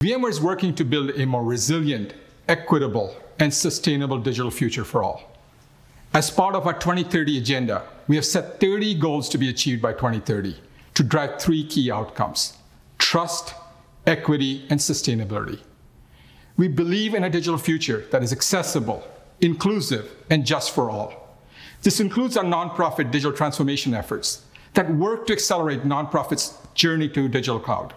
VMware is working to build a more resilient, equitable, and sustainable digital future for all. As part of our 2030 agenda, we have set 30 goals to be achieved by 2030 to drive 3 key outcomes: trust, equity, and sustainability. We believe in a digital future that is accessible, inclusive, and just for all. This includes our nonprofit digital transformation efforts that work to accelerate nonprofits' journey to digital cloud.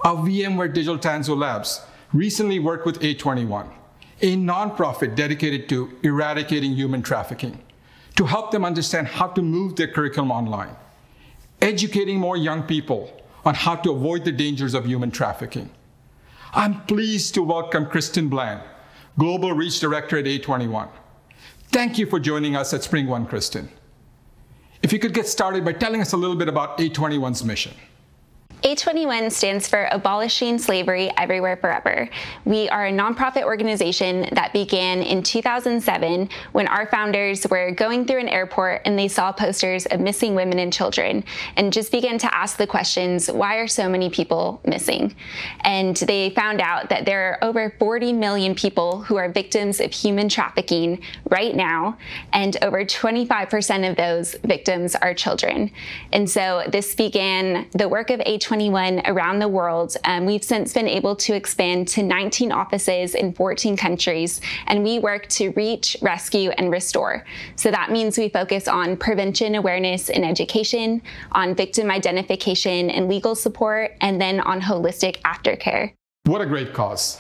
Our VMware Digital Tanzu Labs recently worked with A21, a nonprofit dedicated to eradicating human trafficking, to help them understand how to move their curriculum online, educating more young people on how to avoid the dangers of human trafficking. I'm pleased to welcome Kristen, Global Reach Director at A21. Thank you for joining us at SpringOne, Kristen. If you could get started by telling us a little bit about A21's mission. A21 stands for Abolishing Slavery Everywhere Forever. We are a nonprofit organization that began in 2007 when our founders were going through an airport and they saw posters of missing women and children and just began to ask the questions, why are so many people missing? And they found out that there are over 40 million people who are victims of human trafficking right now, and over 25% of those victims are children. And so this began the work of A21 around the world. We've since been able to expand to 19 offices in 14 countries, and we work to reach, rescue, and restore. So that means we focus on prevention, awareness, and education, on victim identification and legal support, and then on holistic aftercare. What a great cause.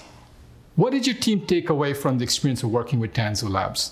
What did your team take away from the experience of working with Tanzu Labs?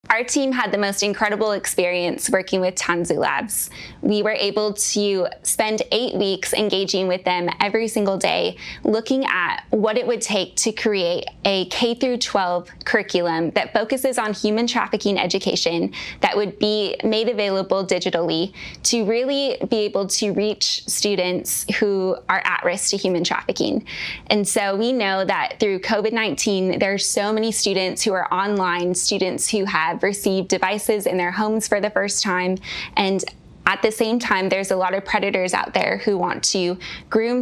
Our team had the most incredible experience working with Tanzu Labs. We were able to spend 8 weeks engaging with them every single day, looking at what it would take to create a K-12 curriculum that focuses on human trafficking education that would be made available digitally to really be able to reach students who are at risk to human trafficking. And so we know that through COVID-19, there are so many students who are online, students who have received devices in their homes for the first time, and at the same time there's a lot of predators out there who want to groom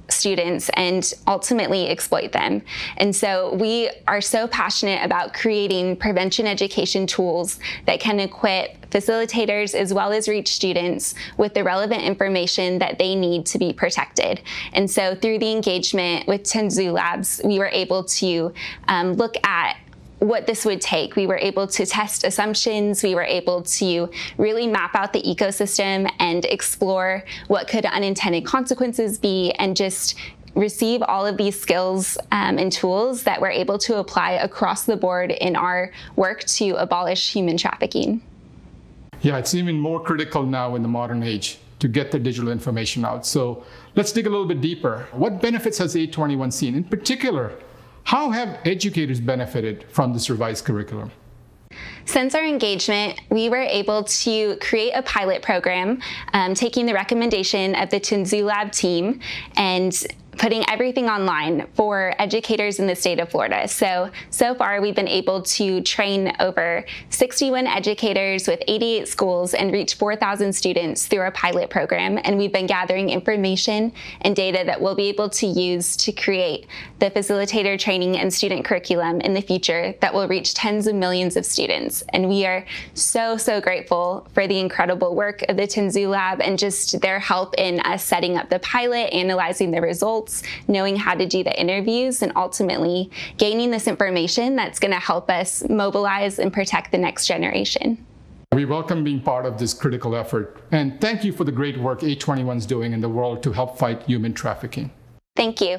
students and ultimately exploit them. And so we are so passionate about creating prevention education tools that can equip facilitators as well as reach students with the relevant information that they need to be protected. And so through the engagement with Tanzu Labs, we were able to look at what this would take. We were able to test assumptions. We were able to really map out the ecosystem and explore what could unintended consequences be, and just receive all of these skills and tools that we're able to apply across the board in our work to abolish human trafficking. Yeah, it's even more critical now in the modern age to get the digital information out. So let's dig a little bit deeper. What benefits has A21 seen? In particular, how have educators benefited from this revised curriculum? Since our engagement, we were able to create a pilot program, taking the recommendation of the Tanzu Lab team and putting everything online for educators in the state of Florida. So far we've been able to train over 61 educators with 88 schools and reach 4,000 students through our pilot program. And we've been gathering information and data that we'll be able to use to create the facilitator training and student curriculum in the future that will reach tens of millions of students. And we are so grateful for the incredible work of the Tanzu Lab and just their help in us setting up the pilot, analyzing the results, knowing how to do the interviews, and ultimately gaining this information that's going to help us mobilize and protect the next generation. We welcome being part of this critical effort, and thank you for the great work A21 is doing in the world to help fight human trafficking. Thank you.